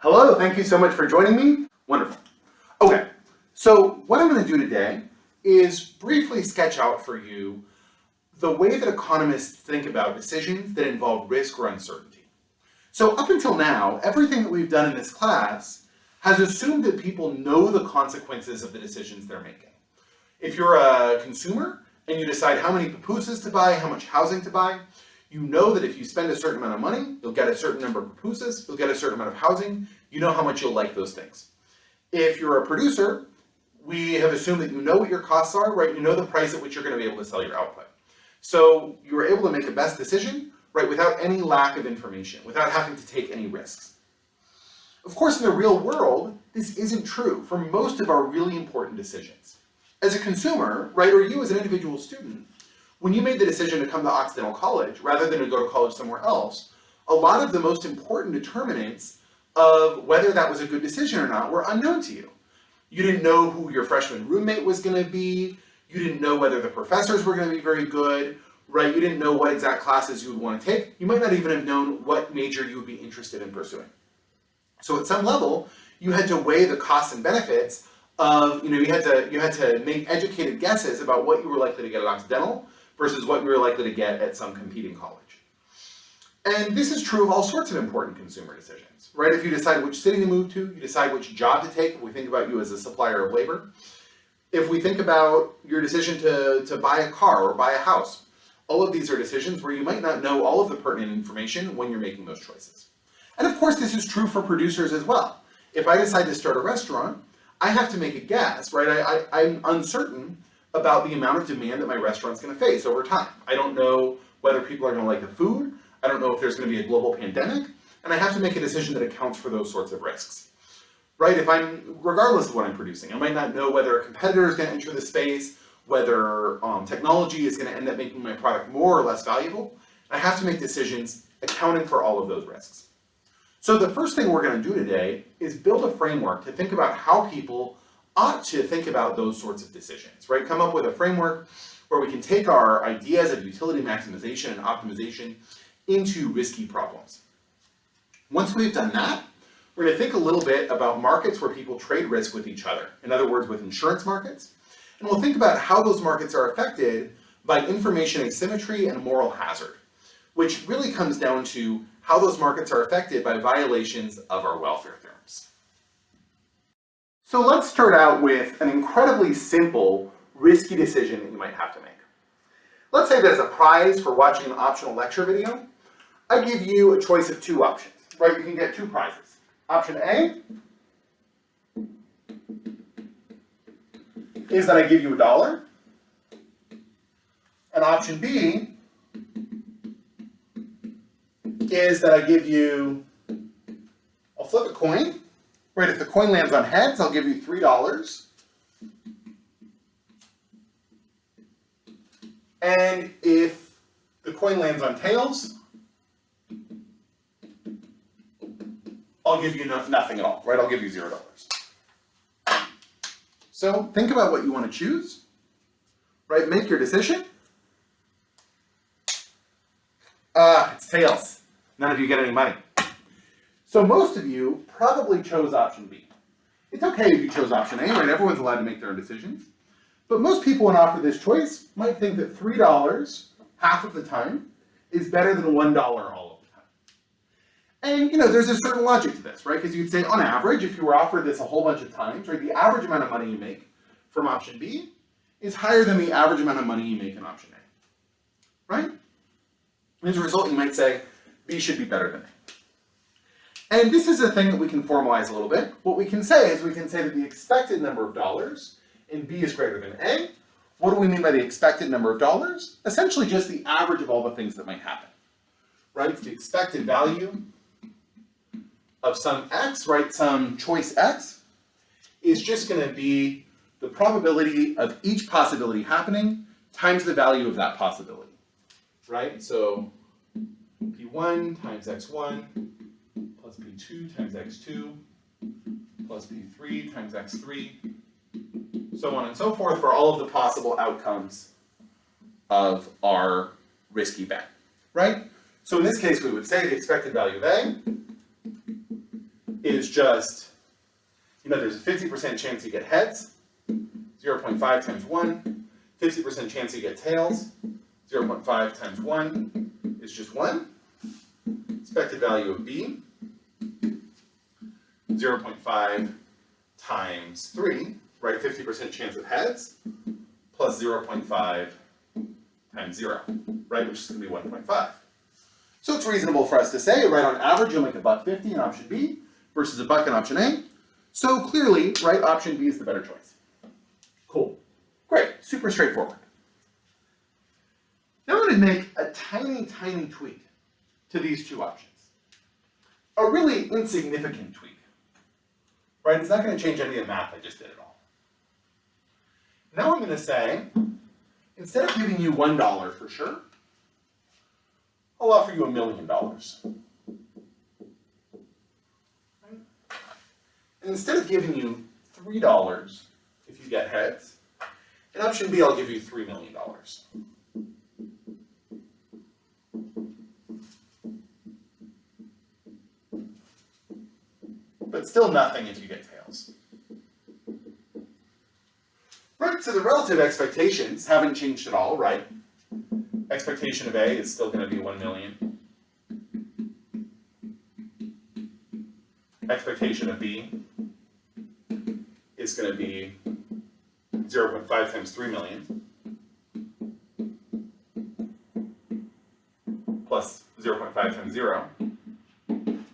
Hello, thank you so much for joining me. Wonderful. Okay, so what I'm going to do today is briefly sketch out for you the way that economists think about decisions that involve risk or uncertainty. So up until now, everything that we've done in this class has assumed that people know the consequences of the decisions they're making. If you're a consumer and you decide how many pupusas to buy, how much housing to buy, you know that if you spend a certain amount of money, you'll get a certain number of pupusas, you'll get a certain amount of housing, you know how much you'll like those things. If you're a producer, we have assumed that you know what your costs are, right? You know the price at which you're going to be able to sell your output. So you're able to make a best decision, right, without any lack of information, without having to take any risks. Of course, in the real world, this isn't true for most of our really important decisions. As a consumer, right, or you as an individual student, when you made the decision to come to Occidental College rather than to go to college somewhere else, a lot of the most important determinants of whether that was a good decision or not were unknown to you. You didn't know who your freshman roommate was going to be. You didn't know whether the professors were going to be very good, right? You didn't know what exact classes you would want to take. You might not even have known what major you would be interested in pursuing. So at some level, you had to weigh the costs and benefits of, you had to make educated guesses about what you were likely to get at Occidental versus what you were likely to get at some competing college. And this is true of all sorts of important consumer decisions, right? If you decide which city to move to, you decide which job to take, if we think about you as a supplier of labor. If we think about your decision to buy a car or buy a house, all of these are decisions where you might not know all of the pertinent information when you're making those choices. And of course, this is true for producers as well. If I decide to start a restaurant, I have to make a guess, right? I'm uncertain about the amount of demand that my restaurant's going to face over time. I don't know whether people are going to like the food. I don't know if there's going to be a global pandemic, and I have to make a decision that accounts for those sorts of risks, right? Regardless of what I'm producing, I might not know whether a competitor is going to enter the space, whether technology is going to end up making my product more or less valuable. I have to make decisions accounting for all of those risks. So the first thing we're going to do today is build a framework to think about how people ought to think about those sorts of decisions, right? Come up with a framework where we can take our ideas of utility maximization and optimization into risky problems. Once we've done that, we're going to think a little bit about markets where people trade risk with each other. In other words, with insurance markets. And we'll think about how those markets are affected by information asymmetry and moral hazard, which really comes down to how those markets are affected by violations of our welfare theorems. So let's start out with an incredibly simple, risky decision that you might have to make. Let's say that as a prize for watching an optional lecture video, I give you a choice of two options, right? You can get two prizes. Option A is that I give you $1, and option B is that I give you, I'll flip a coin, right? If the coin lands on heads, I'll give you $3. And if the coin lands on tails, I'll give you nothing at all, right? I'll give you $0. So think about what you want to choose, right? Make your decision. It's tails. None of you get any money. So most of you probably chose option B. It's okay if you chose option A, right? Everyone's allowed to make their own decisions. But most people when offered this choice might think that $3 half of the time is better than $1 all of the time. And there's a certain logic to this, right? Because you'd say on average, if you were offered this a whole bunch of times, right, the average amount of money you make from option B is higher than the average amount of money you make in option A, right? As a result, you might say B should be better than A. And this is a thing that we can formalize a little bit. What we can say is we can say that the expected number of dollars in B is greater than A. What do we mean by the expected number of dollars? Essentially just the average of all the things that might happen, right? It's the expected value of some X, right? Some choice X is just going to be the probability of each possibility happening times the value of that possibility, right? So P1 times X1 plus P2 times X2 plus P3 times X3, so on and so forth for all of the possible outcomes of our risky bet, right? So in this case, we would say the expected value of A is is just, there's a 50% chance you get heads, 0.5 times 1, 50% chance you get tails, 0.5 times 1 is just 1. Expected value of b, 0.5 times 3, right? 50% chance of heads, plus 0.5 times 0, right? Which is going to be 1.5. So it's reasonable for us to say, right, on average, you'll make $1.50 in option B versus $1 in option A. So clearly, right, option B is the better choice. Cool. Great. Super straightforward. Now I'm going to make a tiny, tiny tweak to these two options. A really insignificant tweak. Right? It's not going to change any of the math I just did at all. Now I'm going to say, instead of giving you $1 for sure, I'll offer you $1 million. Right? And instead of giving you $3 if you get heads, in option B I'll give you $3 million. But still nothing if you get tails. Right, so the relative expectations haven't changed at all, right? Expectation of A is still going to be 1 million. Expectation of B is going to be 0.5 times 3 million plus 0.5 times 0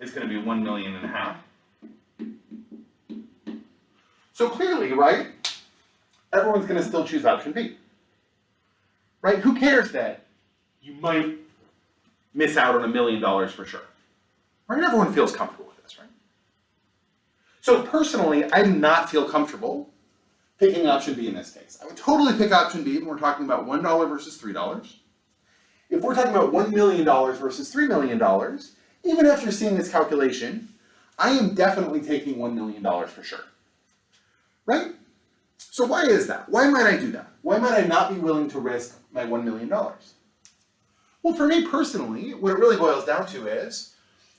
is going to be 1.5 million. So clearly, right, everyone's going to still choose option B. Right? Who cares that you might miss out on $1 million for sure? Right? Everyone feels comfortable with this, right? So personally, I do not feel comfortable picking option B in this case. I would totally pick option B when we're talking about $1 versus $3. If we're talking about $1 million versus $3 million, even after seeing this calculation, I am definitely taking $1 million for sure. Right? So why is that? Why might I do that? Why might I not be willing to risk my $1 million? Well, for me personally, what it really boils down to is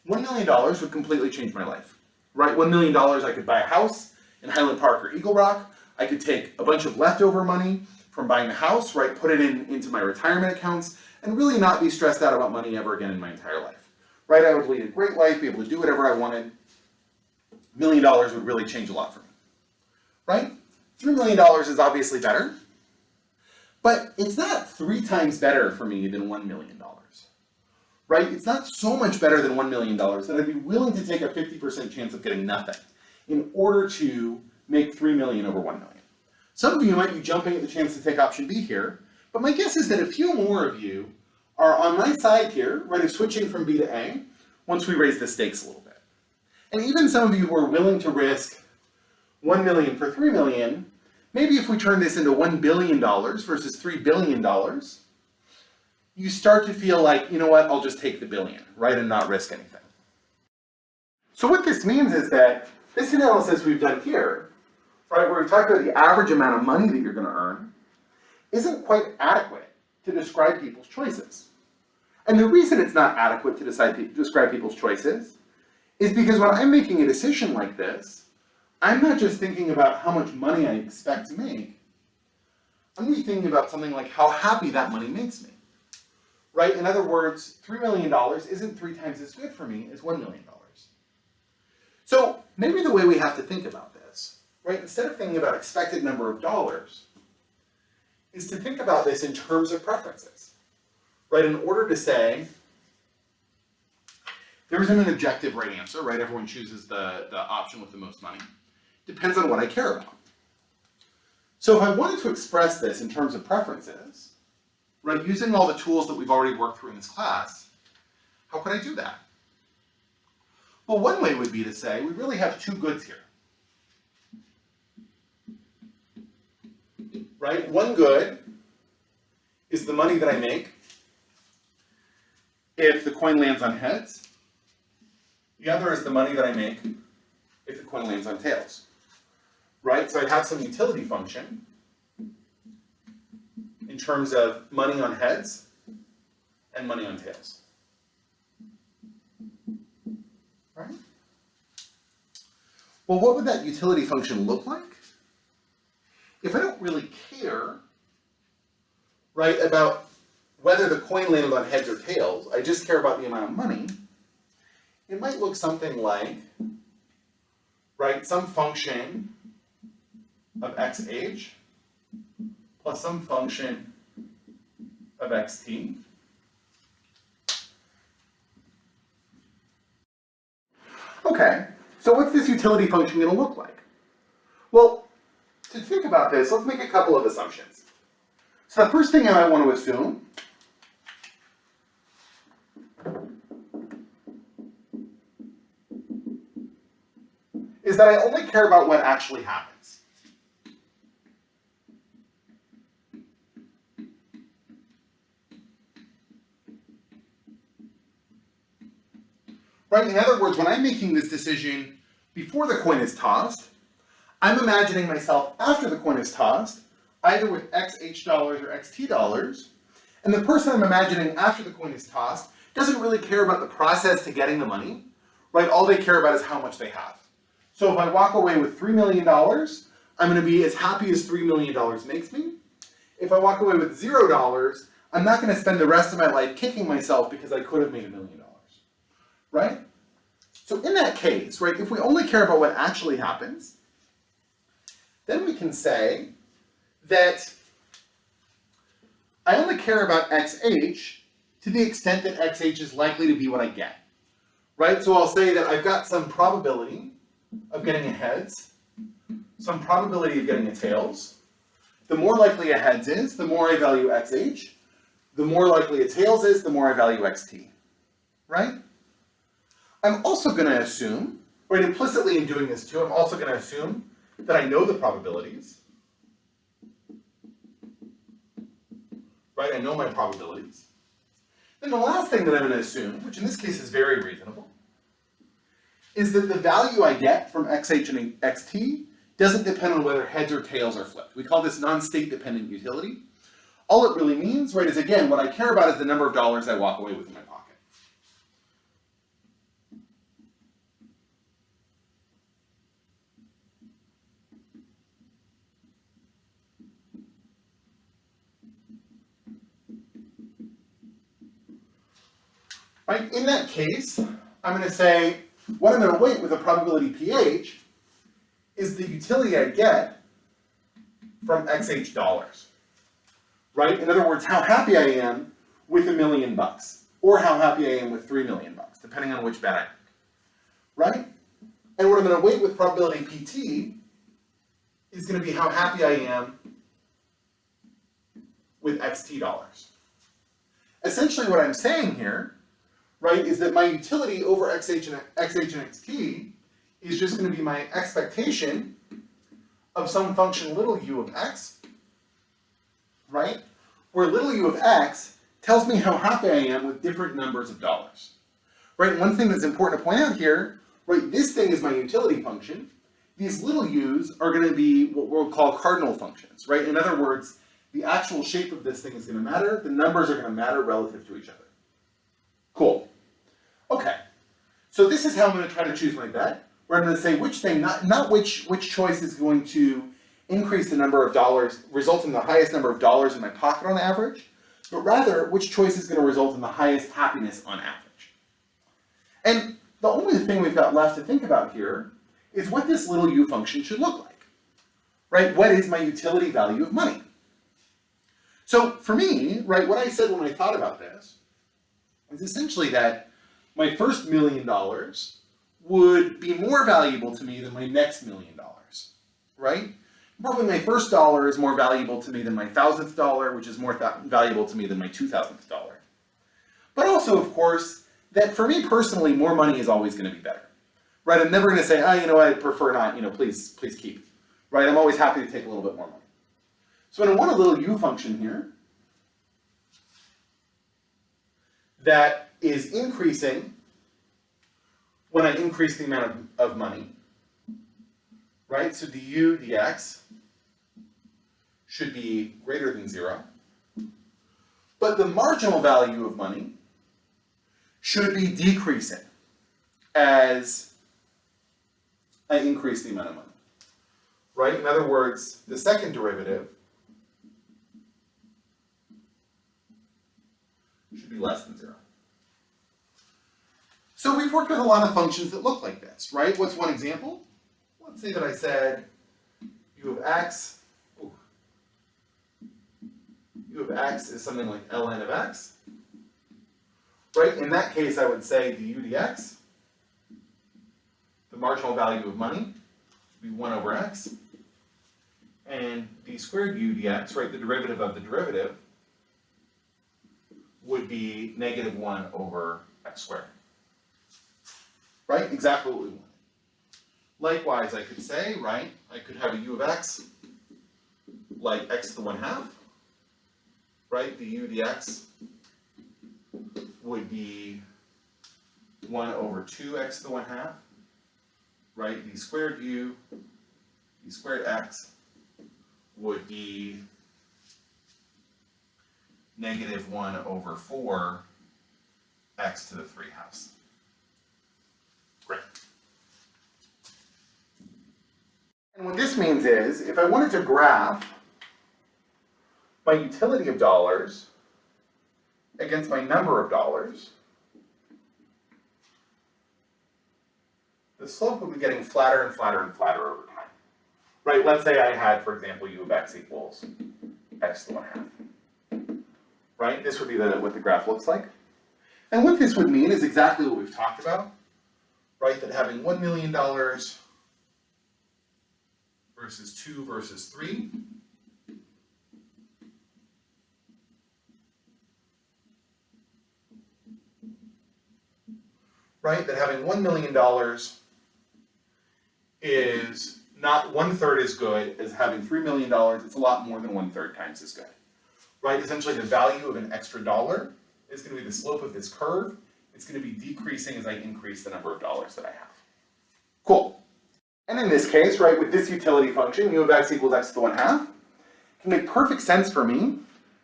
$1 million would completely change my life. Right? $1 million, I could buy a house in Highland Park or Eagle Rock. I could take a bunch of leftover money from buying the house, right? Put it into my retirement accounts and really not be stressed out about money ever again in my entire life. Right? I would lead a great life, be able to do whatever I wanted. $1 million would really change a lot for me. Right? $3 million is obviously better, but it's not 3 times better for me than $1 million. Right? It's not so much better than $1 million that I'd be willing to take a 50% chance of getting nothing in order to make 3 million over 1 million. Some of you might be jumping at the chance to take option B here, but my guess is that a few more of you are on my side here, right, of switching from B to A once we raise the stakes a little bit. And even some of you who are willing to risk 1 million for 3 million, maybe if we turn this into $1 billion versus $3 billion, you start to feel like, you know what, I'll just take the billion, right, and not risk anything. So what this means is that this analysis we've done here, right, where we've talked about the average amount of money that you're going to earn, isn't quite adequate to describe people's choices. And the reason it's not adequate to describe people's choices is because when I'm making a decision like this, I'm not just thinking about how much money I expect to make. I'm really thinking about something like how happy that money makes me. Right? In other words, $3 million isn't 3 times as good for me as $1 million. So maybe the way we have to think about this, right, instead of thinking about expected number of dollars, is to think about this in terms of preferences. Right? In order to say, there isn't an objective right answer, right? Everyone chooses the option with the most money. Depends on what I care about. So if I wanted to express this in terms of preferences, right, using all the tools that we've already worked through in this class, how could I do that? Well, one way would be to say we really have 2 goods here. Right? One good is the money that I make if the coin lands on heads. The other is the money that I make if the coin lands on tails. Right? So I'd have some utility function in terms of money on heads and money on tails. Right? Well, what would that utility function look like? If I don't really care, right, about whether the coin landed on heads or tails, I just care about the amount of money, it might look something like, right, some function of xh plus some function of xt. Okay, so what's this utility function going to look like? Well, to think about this, let's make a couple of assumptions. So the first thing I want to assume is that I only care about what actually happens. Right? In other words, when I'm making this decision before the coin is tossed, I'm imagining myself after the coin is tossed, either with xh dollars or xt dollars, and the person I'm imagining after the coin is tossed doesn't really care about the process to getting the money, right? All they care about is how much they have. So if I walk away with $3 million, I'm going to be as happy as $3 million makes me. If I walk away with $0, I'm not going to spend the rest of my life kicking myself because I could have made $1 million, right? So in that case, right, if we only care about what actually happens, then we can say that I only care about xh to the extent that xh is likely to be what I get, right? So I'll say that I've got some probability of getting a heads, some probability of getting a tails. The more likely a heads is, the more I value xh. The more likely a tails is, the more I value xt, right? I'm also going to assume, right, implicitly in doing this too, I'm also going to assume that I know the probabilities, right? I know my probabilities. Then the last thing that I'm going to assume, which in this case is very reasonable, is that the value I get from xh and xt doesn't depend on whether heads or tails are flipped. We call this non-state dependent utility. All it really means, right, is again, what I care about is the number of dollars I walk away with in my pocket. Right? In that case, I'm going to say what I'm going to weight with a probability pH is the utility I get from xh dollars. Right? In other words, how happy I am with $1 million, or how happy I am with $3 million, depending on which bet I pick. Right? And what I'm going to weight with probability PT is going to be how happy I am with xt dollars. Essentially what I'm saying here, right, is that my utility over xh and xt is just going to be my expectation of some function little u of x, right, where little u of x tells me how happy I am with different numbers of dollars. Right, one thing that's important to point out here, right, this thing is my utility function. These little u's are going to be what we'll call cardinal functions, right? In other words, the actual shape of this thing is going to matter. The numbers are going to matter relative to each other. Cool. Okay. So this is how I'm going to try to choose my bet, where I'm going to say which thing, not which choice is going to increase the number of dollars, result in the highest number of dollars in my pocket on average, but rather which choice is going to result in the highest happiness on average. And the only thing we've got left to think about here is what this little u function should look like, right? What is my utility value of money? So for me, right, what I said when I thought about this is essentially that my first $1 million would be more valuable to me than my next $1 million, right? Probably my first dollar is more valuable to me than my 1,000th dollar, which is more valuable to me than my 2,000th dollar. But also, of course, that for me personally, more money is always going to be better, right? I'm never going to say, oh, you know what, I prefer not, you know, please keep, right? I'm always happy to take a little bit more money. So I want a little u function here that is increasing when I increase the amount of money, right? So du dx should be greater than 0. But the marginal value of money should be decreasing as I increase the amount of money. Right? In other words, the second derivative should be less than 0. So we've worked with a lot of functions that look like this, right? What's one example? Let's say that I said u of x, u of x is something like ln of x, right? In that case, I would say du dx, the marginal value of money, would be 1 over x, and d squared u dx, right, the derivative of the derivative, would be negative 1 over x squared. Right? Exactly what we want. Likewise, I could say, right, I could have a u of x like x to the 1/2, right? The u dx would be 1 over 2x to the 1/2, right? D squared u, d squared x would be negative 1 over 4 x to the 3/2. Great. And what this means is, if I wanted to graph my utility of dollars against my number of dollars, the slope would be getting flatter and flatter and flatter over time. Right? Let's say I had, for example, u of x equals x to the 1/2. Right? This would be what the graph looks like. And what this would mean is exactly what we've talked about. Right, that having $1 million versus 2 versus 3, right, that having $1 million is not 1/3 as good as having $3 million, it's a lot more than 1/3 times as good. Right, essentially the value of an extra dollar is going to be the slope of this curve. It's going to be decreasing as I increase the number of dollars that I have. Cool. And in this case, right, with this utility function, u of x equals x to the 1/2, it can make perfect sense for me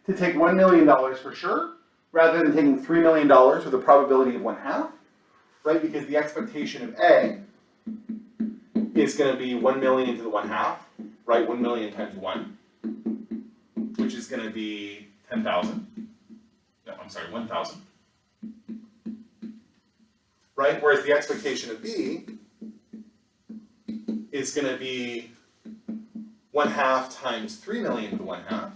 to take $1 million for sure, rather than taking $3 million with a probability of 1/2, right, because the expectation of A is going to be 1 million to the 1/2, right, 1 million times 1, which is going to be 10,000. No, I'm sorry, 1,000. Right? Whereas the expectation of B is going to be 1/2 times 3 million to the 1/2,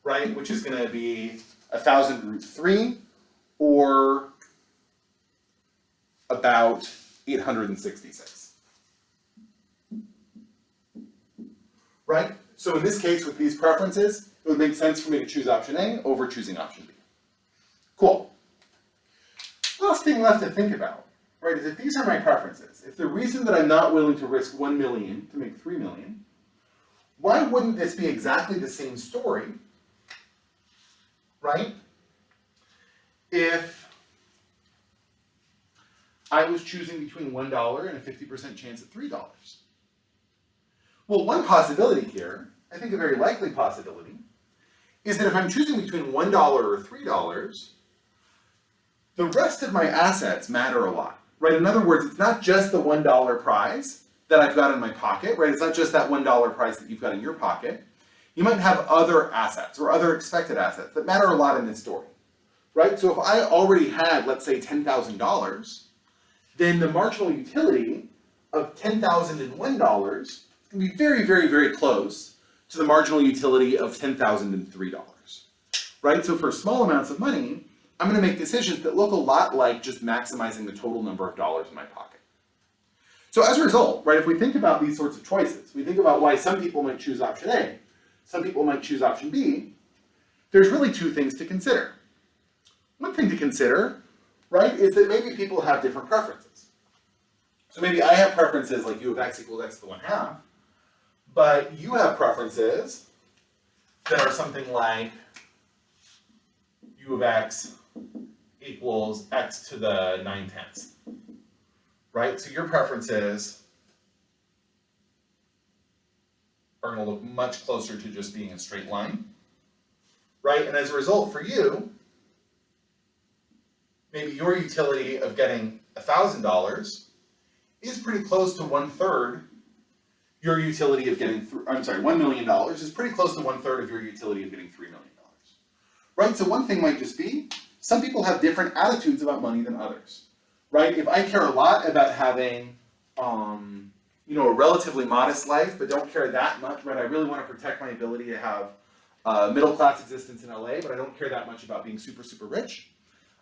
right? Which is going to be 1,000 root 3, or about 866. Right? So in this case, with these preferences, it would make sense for me to choose option A over choosing option B. Cool. Last thing left to think about, right, is if these are my preferences, if the reason that I'm not willing to risk 1 million to make 3 million, why wouldn't this be exactly the same story, right, if I was choosing between $1 and a 50% chance at $3? Well, one possibility here, I think a very likely possibility, is that if I'm choosing between $1 or $3, the rest of my assets matter a lot, right? In other words, it's not just the $1 prize that I've got in my pocket, right? It's not just that $1 prize that you've got in your pocket. You might have other assets or other expected assets that matter a lot in this story, right? So if I already had, let's say, $10,000, then the marginal utility of $10,001 is going to be very, very, very close to the marginal utility of $10,003, right? So for small amounts of money, I'm going to make decisions that look a lot like just maximizing the total number of dollars in my pocket. So as a result, right, if we think about these sorts of choices, we think about why some people might choose option A, some people might choose option B, there's really two things to consider. One thing to consider, right, is that maybe people have different preferences. So maybe I have preferences like u of x equals x to the 1/2, but you have preferences that are something like u of x equals x to the 9/10, right? So your preferences are going to look much closer to just being a straight line, right? And as a result, for you, maybe your utility of getting $1,000 is pretty close to 1/3 your utility of getting, $1 million is pretty close to 1/3 of your utility of getting $3 million. Right? So one thing might just be, some people have different attitudes about money than others. Right? If I care a lot about having, a relatively modest life, but don't care that much, right? I really want to protect my ability to have a middle-class existence in LA, but I don't care that much about being super, super rich.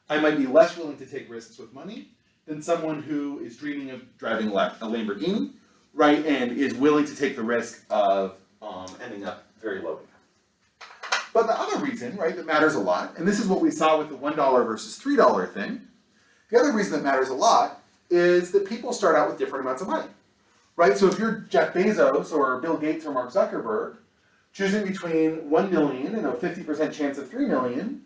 I might be less willing to take risks with money than someone who is dreaming of driving a Lamborghini, right, and is willing to take the risk of ending up very low income. But the other reason, right, that matters a lot, and this is what we saw with the $1 versus $3 thing, the other reason that matters a lot is that people start out with different amounts of money, right? So if you're Jeff Bezos or Bill Gates or Mark Zuckerberg, choosing between 1 million and a 50% chance of 3 million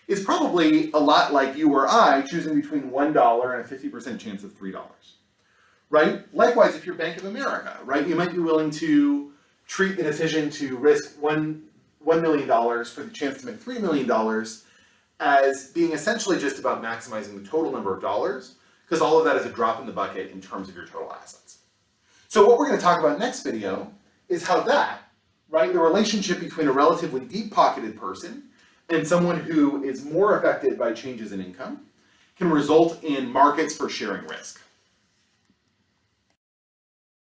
is probably a lot like you or I choosing between $1 and a 50% chance of $3, right? Likewise, if you're Bank of America, right, you might be willing to treat the decision to risk $1 million for the chance to make $3 million as being essentially just about maximizing the total number of dollars, because all of that is a drop in the bucket in terms of your total assets. So what we're going to talk about next video is how that, right, the relationship between a relatively deep-pocketed person and someone who is more affected by changes in income can result in markets for sharing risk.